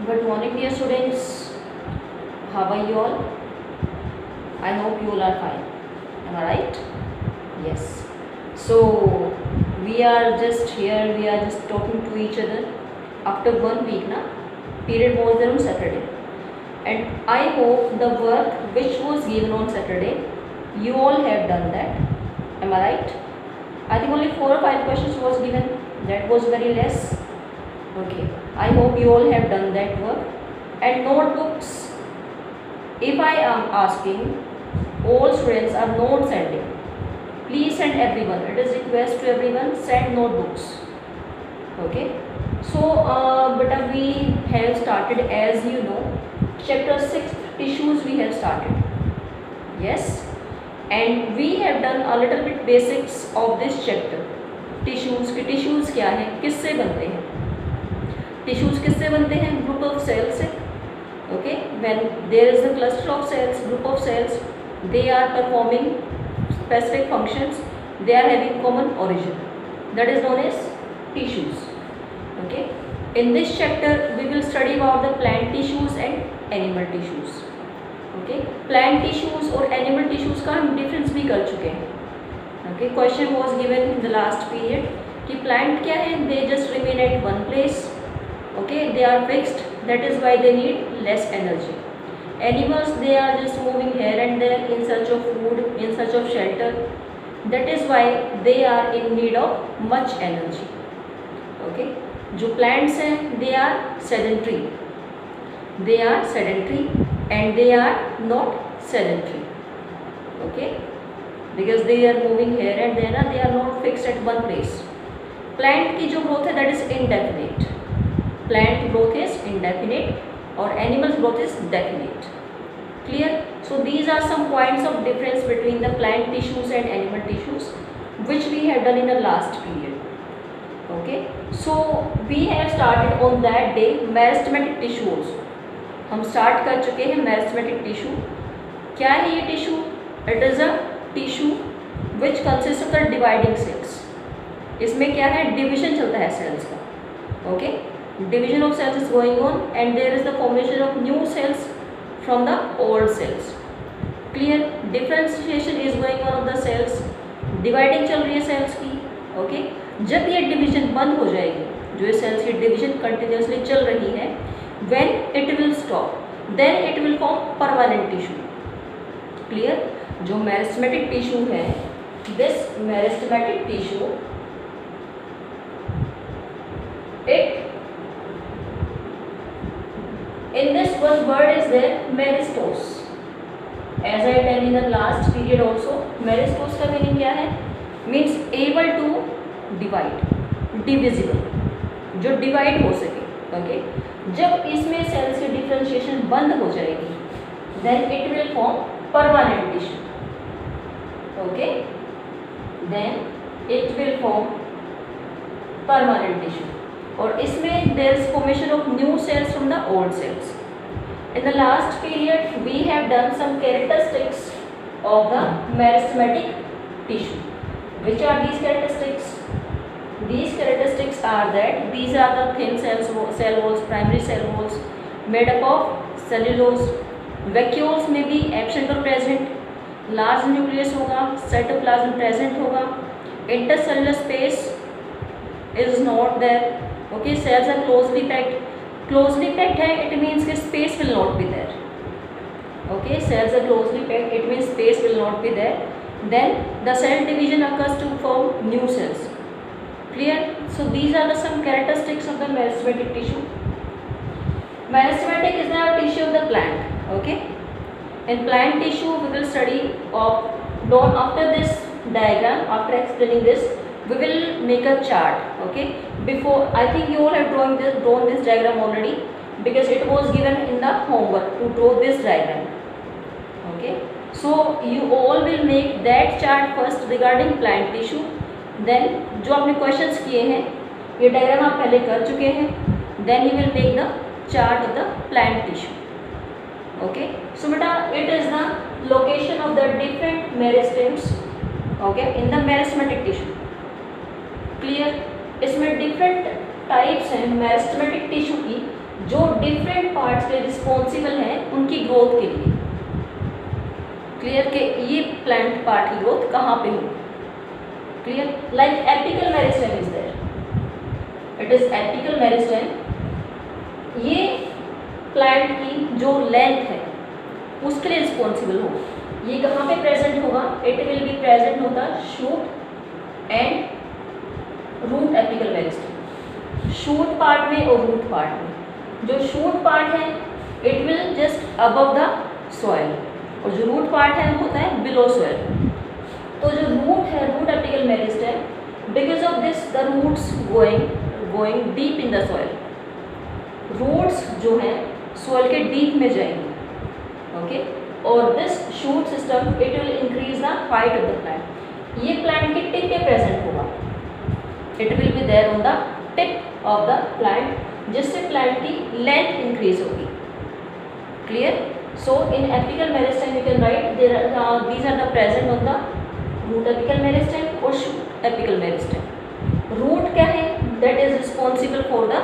Good morning, dear students. How are you all? I hope you all are fine. Am I right? Yes. So we are just here. We are just talking to each other after 1 week. Na period was there on Saturday, and I hope the work which was given on Saturday, you all have done that. Am I right? I think only 4 or 5 questions was given. That was very less. Okay. I hope you all have done that work. And notebooks, if I am asking, all students are not sending. Please send everyone. It is request to everyone, send notebooks. Okay. So but we have started, as you know, chapter 6 tissues we have started. Yes. And we have done a little bit basics of this chapter. Tissues के tissues क्या है, किससे बनते हैं, tissues किससे बनते हैं, group of cells से. Okay, when there is a cluster of cells, group of cells, they are performing specific functions, they are having common origin, that is known as tissues. Okay, in this chapter we will study about the plant tissues and animal tissues. Okay, plant tissues और animal tissues का हम difference भी कर चुके हैं. Okay, question was given in the last period कि plant क्या है, they just remain at one place. Okay, they are fixed, that is why they need less energy. Animals, they are just moving here and there in search of food, in search of shelter, that is why they are in need of much energy. Okay, जो plants हैं they are sedentary, they are sedentary and they are not sedentary. Okay, because they are moving here and there, they are not fixed at one place. Plant की जो growth है that is indefinite. Plant growth is indefinite और animals growth is definite. Clear? So these are some points of difference between the plant tissues and animal tissues which we have done in the last period. Okay? So we have started on that day meristematic tissue also. हम start कर चुके हैं meristematic tissue. क्या है ये tissue? It is a tissue which consist of the dividing cells. इसमें क्या है, डिविजन चलता है सेल्स का. Okay, division of cells is going on and there is the formation of new cells from the old cells. Clear? Differentiation is going on of the cells, dividing चल रही है sales की. Okay, जब ये division बंद हो जाएगी, जो ये सेल्स की डिविजन कंटिन्यूसली चल रही है, when it will stop then it will form permanent tissue. Clear? जो मेरिस्टेमेटिक टिश्यू है, this meristematic tissue, it in this one word is there meristos. as I tell in the last period also, meristos का meaning क्या है, means able to divide, divisible, जो divide हो सके. Okay, जब इसमें सेल्स की डिफ्रेंशिएशन बंद हो जाएगी then it will form permanent tissue. Okay, then it will form permanent tissue. और इसमें there is formation of new cells from the old cells. In the last period we have done some characteristics of the meristematic tissue. Which are these characteristics? These characteristics are that these are the thin cell walls, primary cell walls made up of cellulose. Vacuoles may be absent or present. Large nucleus होगा, cytoplasm present होगा, intercellular space is not there. Okay, cells are closely packed. Closely packed है, it means कि space will not be there. Okay, cells are closely packed, it means space will not be there. Then the cell division occurs to form new cells. Clear? So these are the some characteristics of the meristematic tissue. Meristematic is the tissue of the plant. Okay, in plant tissue we will study of, after this diagram, after explaining this we will make a chart. Okay, before I think you all have drawn this diagram already because it was given in the homework to draw this diagram. Okay, so you all will make that chart first regarding plant tissue. Then जो आपने questions किए हैं, ये diagram आप पहले कर चुके हैं, then you will make the chart of the plant tissue. Okay, so beta, it is the location of the different meristems. Okay, in the meristematic tissue. Clear? इसमें different टाइप्स हैं मेरिस्टेमेटिक टिश्यू की जो different parts के responsible हैं उनकी growth के लिए। Clear कि ये प्लांट पार्ट की ग्रोथ कहाँ पे होगी। Clear, like apical meristem is there, it is apical meristem. ये प्लांट की जो लेंथ है उसके लिए रिस्पॉन्सिबल होगा। ये कहाँ पे प्रेजेंट होगा? It will be present on the shoot and root apical meristem. Shoot part में और रूट पार्ट में। जो शूट पार्ट है it will just above the soil, और जो रूट पार्ट है वो होता है बिलो सॉइल। तो जो रूट है, root apical meristem, because of this the roots going deep in the soil. Roots जो हैं सॉइल के डीप में जाएंगे। ओके, और this shoot system it will increase the height of the plant. ये प्लांट के टिप पे प्रेजेंट होगा, it will be there on the tip of the plant, जिससे प्लांट की लेंथ इंक्रीज होगी। Clear, so in apical meristem you can write these are the present on the root apical meristem और shoot apical meristem. Root क्या है? that is responsible for the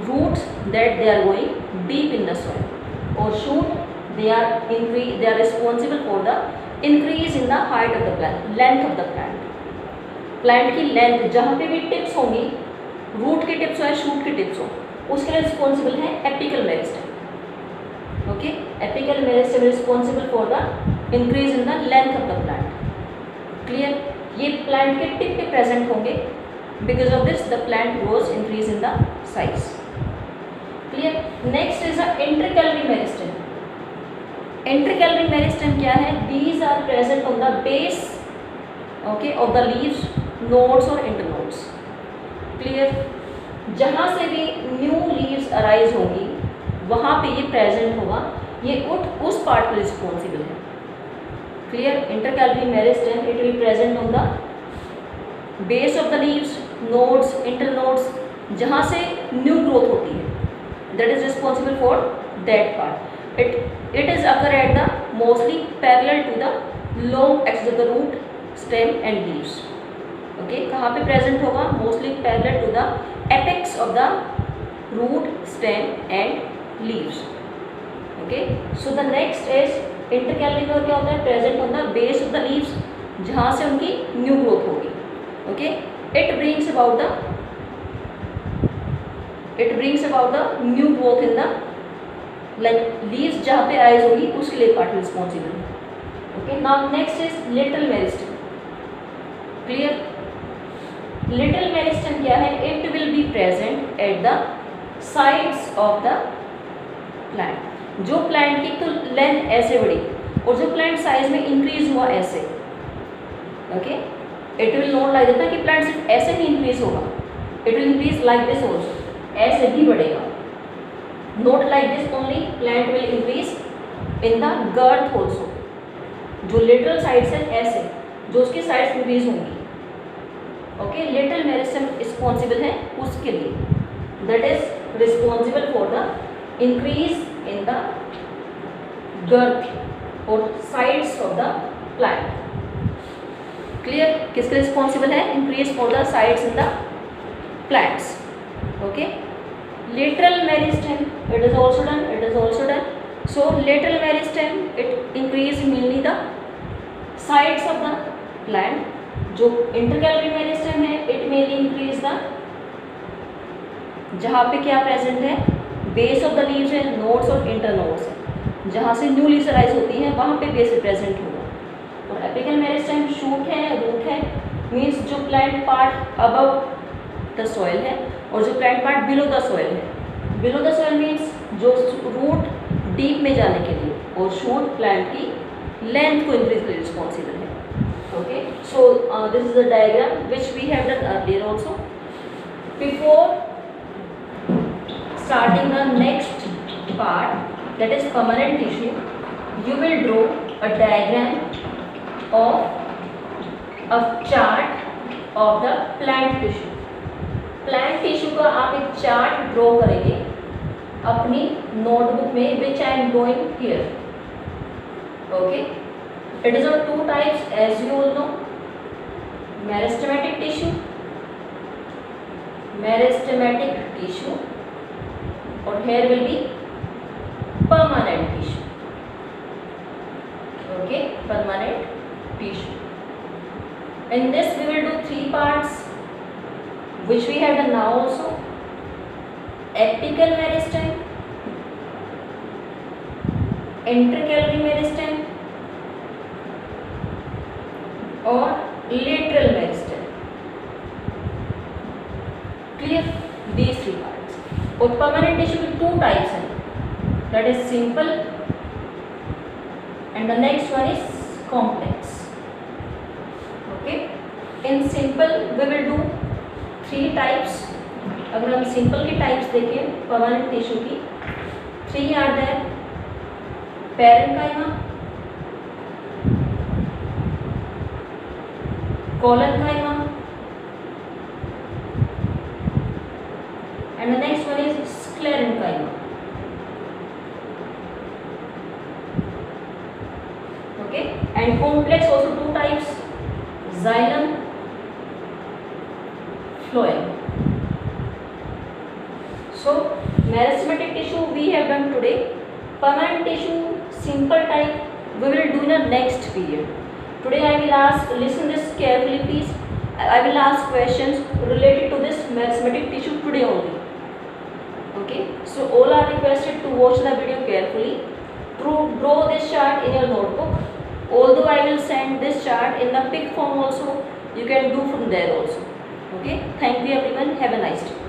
roots that they are going deep in the soil, और shoot they are responsible for the increase in the height of the plant, length of the plant। Plant की length, जहाँ पे भी tips होंगी, root की tips हो या shoot की टिप्स हो, उसके लिए रिस्पॉन्सिबल है apical meristem. Okay, apical meristem responsible for the increase in the length of the plant. Clear, ये प्लांट के टिप पे प्रेजेंट होंगे, because of this the plant grows increase in the size. Clear, next is the intercalary meristem. Intercalary meristem क्या है? These are present on the base okay of the leaves, nodes और internodes. Clear, जहाँ से भी new leaves arise होंगी वहाँ पे ये प्रेजेंट होगा, ये उस पार्ट पर रिस्पॉन्सिबल है। Clear, intercalary meristem it will present on the base of the leaves, nodes, internodes, जहाँ से न्यू ग्रोथ होती है, that is responsible for that part. It is occur at the mostly parallel to the long axis of the root, stem and leaves. Okay, कहाँ पे present होगा? Mostly parallel to the apex of the root, stem and leaves. Okay, so the next is intercalary में क्या होता है? Present on the base of the leaves, जहाँ से उनकी न्यू ग्रोथ होगी। Okay, it brings about the new growth in the like leaves, जहाँ पे आइज होगी उसके लिए पार्ट रिस्पॉन्सिबल है। Okay, now next is little meristem. Clear, little meristem क्या है? It will be present at the sides of the plant. जो plant की तो लेंथ ऐसे बढ़ी और जो प्लांट साइज में इंक्रीज हुआ ऐसे। Okay, it will not like that कि प्लांट सिर्फ ऐसे ही इंक्रीज होगा, it will increase like this also, ऐसे भी बढ़ेगा। Not like this only, plant will increase in the girth also. जो लिटरल साइड्स है ऐसे, जो उसकी साइड्स इंक्रीज होंगी। ओके, लिटिल मेरिस्टेम रिस्पॉन्सिबल है उसके लिए, that is responsible for the increase in the girth और sides of the plant. Clear, किसके रिस्पॉन्सिबल है? Increase for the sides in the plants. Okay, lateral meristem it is also done, so lateral meristem it increase mainly the sides of the plant। जो intercalary meristem है it mainly increase the, जहाँ पे क्या present है? Base of the leaves है, nodes और internodes है, जहाँ से न्यू लीव्स अराइज होती हैं वहाँ पे बेस प्रेजेंट होगा। और एपिकल मेरिस्टेम शूट है, रूट है, मीन्स जो plant part above the soil है और जो plant part below the soil है। बिलो द सॉइल मीन्स जो रूट डीप में जाने के लिए, और शूट प्लांट की लेंथ को इंक्रीज के लिए रिस्पॉन्सिबल है। Okay, so this is the diagram which we have done earlier also. Before starting the next part, that is permanent tissue, you will draw a diagram of a chart of the plant tissue। Plant tissue का आप एक chart draw करेंगे अपनी notebook में, which I am drawing here. Okay, it is of two types as you all know, meristematic tissue or here will be permanent tissue. Okay, permanent tissue. In this we will do 3 parts which we have done now also. Apical meristem, intercalary meristem or lateral meristem. Clear? These 3 parts. और permanent tissue के 2 types हैं, that is simple and the next one is complex. Okay, in simple we will do 3 types. अगर हम simple की types देखें permanent tissue की, 3 are there: parenchyma, collenchyma, and the next one is sclerenchyma. Okay, and complex also 2 types: xylem, phloem. So meristematic tissue we have done today. Permanent tissue simple type we will do in the next period. Today I will ask, listen this carefully please, I will ask questions related to this meristematic tissue today only. Okay, so all are requested to watch the video carefully. Draw this chart in your notebook. Although I will send this chart in the pic form also, you can do from there also. Okay, thank you everyone, have a nice day.